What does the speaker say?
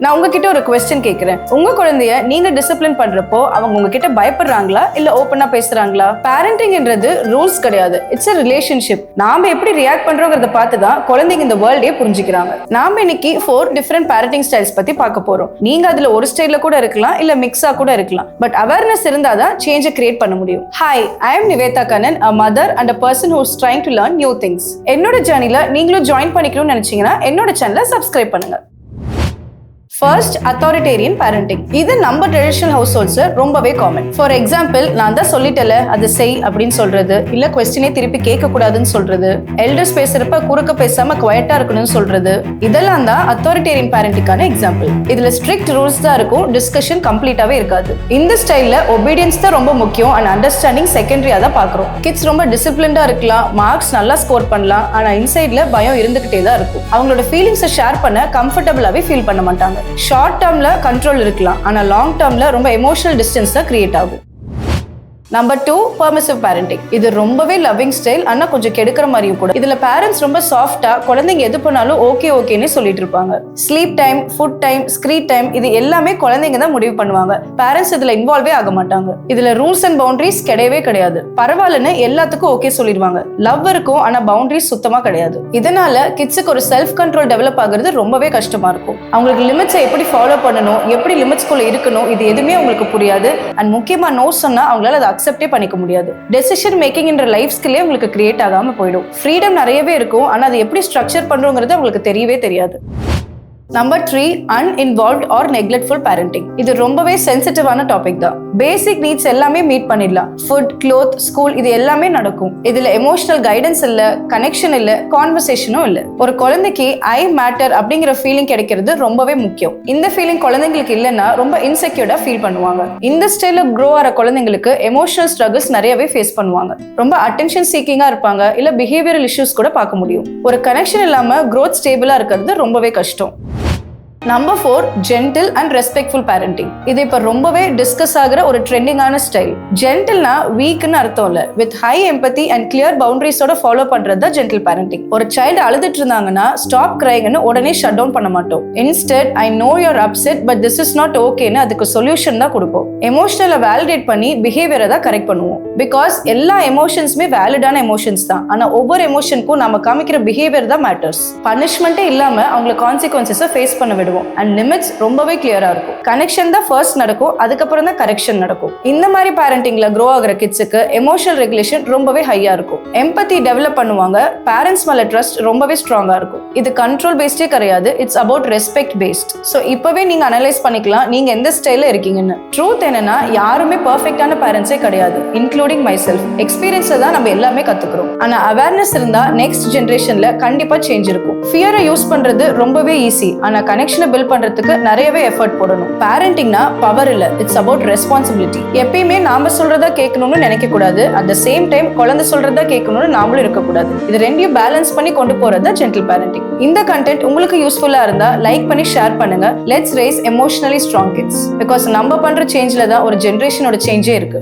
நான் உங்ககிட்ட ஒரு क्वेश्चन கேக்குறேன். உங்க குழந்தைய நீங்க டிசிப்ளின் பண்றப்போ அவங்க உங்ககிட்ட பயப்படுறாங்களா இல்ல ஓபனா பேசுறாங்களா? பேரண்டிங்ன்றது ரூல்ஸ் கிடையாது. It's a relationship. நாம எப்படி ரியாக்ட் பண்றோம்ங்கறத பார்த்து தான் குழந்தைங்க இந்த வேர்ல்டே புரிஞ்சுக்கிறாங்க. நாம இன்னைக்கு 4 டிஃபரண்ட் பேரண்டிங் ஸ்டைல்ஸ் பத்தி பார்க்க போறோம். நீங்க அதுல ஒரு ஸ்டைல்ல கூட இருக்கலாம் இல்ல மிக்ஸா கூட இருக்கலாம். பட் அவேர்னஸ் இருந்தாதான் சேஞ்சை கிரியேட் பண்ண முடியும். Hi, I am Nivetha Kannan, a mother and a person who is trying to learn new things. என்னோட ஜர்னில நீங்களும் ஜாயின் பண்ணிக்கணும்னு நினைச்சீங்கன்னா என்னோட சேனலை சப்ஸ்கிரைப் பண்ணுங்க. First, authoritarian parenting. இது நம்ம ட்ரெடிஷனல் ஹவுஸ் ஹோல்ட்ஸ்ல ரொம்பவே காமன். ஃபார் எக்ஸாம்பிள், நான் தான் சொல்லிட்டல அதை செய் அப்படின்னு சொல்றது, இல்ல கொஸ்டினே திருப்பி கேட்க கூடாதுன்னு சொல்றது, எல்டர்ஸ் பேசுறப்ப குறுக்க பேசாம குவைட்டா இருக்கணும்னு சொல்றது, இதெல்லாம் தான் அத்தாரிட்டேரியன் பேரண்டிங்கான எக்ஸாம்பிள். இதுல ஸ்ட்ரிக்ட் ரூல்ஸ் தான் இருக்கும், டிஸ்கஷன் கம்ப்ளீட்டாவே இருக்காது. இந்த ஸ்டைல்ல ஒபீடியன்ஸ் தான் ரொம்ப முக்கியம் அண்ட் அண்டர்ஸ்டாண்டிங் செகண்டரியா தான் பாக்குறோம். கிட்ஸ் ரொம்ப டிசிப்ளின்டா இருக்கலாம், மார்க்ஸ் நல்லா ஸ்கோர் பண்ணலாம், ஆனா இன்சைட்ல பயம் இருந்துகிட்டே தான் இருக்கும். அவங்களோட ஃபீலிங்ஸை ஷேர் பண்ண கம்ஃபர்டபுளாவே ஃபீல் பண்ண மாட்டாங்க. ஷார்ட் டேர்ம்ல கண்ட்ரோல் இருக்கலாம், ஆனா லாங் டேர்ம்ல ரொம்ப எமோஷனல் டிஸ்டன்ஸ் தான் கிரியேட் ஆகும். Number 2, permissive parenting. இது ரொம்பவே லவ்விங் ஸ்டைல், ஆனா கொஞ்சம் கெடுக்கிற மாதிரியும் கூட. இதுல பேரண்ட்ஸ் ரொம்ப சாஃப்டா குழந்தைங்க எது பண்ணாலும் ஓகே ஓகேன்னு சொல்லிட்டு இருப்பாங்க. Sleep time, food time, screen time, இது எல்லாமே குழந்தைங்க தான் முடிவு பண்ணுவாங்க. பேரண்ட்ஸ் இதுல இன்வால்வே ஆக மாட்டாங்க. இதுல ரூல்ஸ் அண்ட் பவுண்டரிஸ் கிடையவே கிடையாது. பரவாயில்லன்னு எல்லாத்துக்கும் ஓகே சொல்லிடுவாங்க. லவ் இருக்கும், ஆனா பவுண்டரிஸ் சுத்தமா கிடையாது. இதனால கிட்ஸுக்கு ஒரு செல்ஃப் கண்ட்ரோல் டெவலப் ஆகுறது ரொம்பவே கஷ்டமா இருக்கும். அவங்களுக்கு லிமிட்ஸை எப்படி ஃபாலோ பண்ணணும், எப்படி லிமிட்ஸ்குள்ள இருக்கணும், இது எதுவுமே அவங்களுக்கு புரியாது. அண்ட் முக்கியமா நோ சொன்னா அவங்களால அதை அக்செப்டே பண்ணிக்க முடியாது. டெசிஷன் மேக்கிங் என்ற லைஃப் ஸ்கில்லே உங்களுக்கு கிரியேட் ஆகாம போயிடும். ஃப்ரீடம் நிறையவே இருக்கும், ஆனா அதை எப்படி ஸ்ட்ரக்சர் பண்றோங்கிறது உங்களுக்கு தெரியவே தெரியாது. Number 3, uninvolved or neglectful parenting. இது ரொம்பவே சென்சிட்டிவான டாபிக் தான். பேசிக் நீட்ஸ் எல்லாமே மீட் பண்ணிடலாம். ஃபுட், க்ளோத், ஸ்கூல், இது எல்லாமே நடக்கும். இதுல எமோஷனல் கைடன்ஸ் இல்ல, கனெக்ஷன் இல்ல, கான்வர்சேஷனும் இல்ல. ஒரு குழந்தைக்கு ஐ மேட்டர் அப்படிங்கிற ஃபீலிங் கிடைக்கிறது ரொம்பவே முக்கியம். இந்த ஃபீலிங் குழந்தைங்களுக்கு இல்லைன்னா ரொம்ப இன்செக்யூர்டா ஃபீல் பண்ணுவாங்க. இந்த ஸ்டைல க்ரோ ஆகிற குழந்தைங்களுக்கு எமோஷனல் ஸ்ட்ரகிள்ஸ் நிறையவே ஃபேஸ் பண்ணுவாங்க. ரொம்ப அட்டென்ஷன் சீக்கிங்கா இருப்பாங்க, இல்ல பிஹேவியரல் இஷ்யூஸ் கூட பார்க்க முடியும். ஒரு கனெக்ஷன் இல்லாம க்ரோத் ஸ்டேபிளா இருக்கிறது ரொம்பவே கஷ்டம். Number 4, gentle and respectful parenting. இது இப்ப ரொம்பவே டிஸ்கஸ் ஆகிற ஒரு ட்ரெண்டிங்கான ஸ்டைல். ஜென்டில்னா வீக்னு அர்த்தம் இல்ல, with high empathy and clear பவுண்டரிஸோட ஃபாலோ பண்றது தான் ஜென்டில் பேரண்டிங். ஒரு சைல்டு அழுதுட்டு இருந்தாங்கன்னா ஸ்டாப் கிரைங்னு உடனே ஷட் டவுன் பண்ண மாட்டோம். Instead, I know you're upset but this is not ஓகேன்னு அதுக்கு சொல்யூஷன் தான் கொடுப்போம். எமோஷனலை வேலிடேட் பண்ணி பிஹேவியரை தான் கரெக்ட் பண்ணுவோம். பிகாஸ் எல்லா எமோஷன்ஸுமே வேலிடான எமோஷன்ஸ் தான், ஆனா ஒவ்வொரு எமோஷனுக்கும் நம்ம காமிக்கிற பிஹேவியர் தான் மேட்டர்ஸ். பனிஷ்மெண்ட்டே இல்லாம அவங்களை கான்சிக்வன்சஸை ஃபேஸ் பண்ண விடுவோம். அண்ட் லிமிட்ஸ் ரொம்பவே கிளியரா இருக்கும். கனெக்ஷன் தான் ஃபர்ஸ்ட் நடக்கும், அதுக்கப்புறம் தான் கரெக்ஷன் நடக்கும். இந்த மாதிரி பேரண்டிங்ல க்ரோ ஆகிற கிட்ஸுக்கு எமோஷனல் ரெகுலேஷன் ரொம்பவே ஹையா இருக்கும். எம்பத்தி டெவலப் பண்ணுவாங்க. பேரண்ட்ஸ் மேல ட்ரஸ்ட் ரொம்பவே ஸ்ட்ராங்கா இருக்கும். இது கண்ட்ரோல் பேஸ்டே கிடையாது, it's about respect based. So இப்பவே நீங்க அனலைஸ் பண்ணிக்கலாம் நீங்க எந்த ஸ்டைல இருக்கீங்கன்னு. ட்ரூத் என்னன்னா, யாருமே பர்ஃபெக்டான பேரண்ட்ஸே கிடையாது, இன்க்ளூடிங் மை செல்ஃப். எக்ஸ்பீரியன்ஸை தான் நம்ம எல்லாமே கத்துக்கிறோம். ஆனா அவேர்னஸ் இருந்தா நெக்ஸ்ட் ஜென்ரேஷன்ல கண்டிப்பா சேஞ்ச் இருக்கும். ஃபியரை யூஸ் பண்றது ரொம்பவே ஈஸி, ஆனா கனெக்ஷனை பில்ட் பண்றதுக்கு நிறையவே எஃபர்ட் போடணும். பேரண்டிங்னா பவர் இல்ல, இட்ஸ் அபவுட் ரெஸ்பான்சிபிலிட்டி. எப்பயுமே நாம சொல்றதா கேட்கணும்னு நினைக்க கூடாது, அட் த சேம் டைம் குழந்தை சொல்றதா கேட்கணும்னு நாமளும் இருக்கக்கூடாது. இது ரெண்டையும் பேலன்ஸ் பண்ணி கொண்டு போறது ஜென்டில் பேரண்டிங். இந்த கண்டென்ட் உங்களுக்கு யூஸ்ஃபுல்லா இருந்தா லைக் பண்ணி ஷேர் பண்ணுங்க. Let's race emotionally strong kids. Because நம்ம பண்ற சேஞ்ச்ல தான் ஒரு ஜென்ரேஷனோட சேஞ்சே இருக்கு.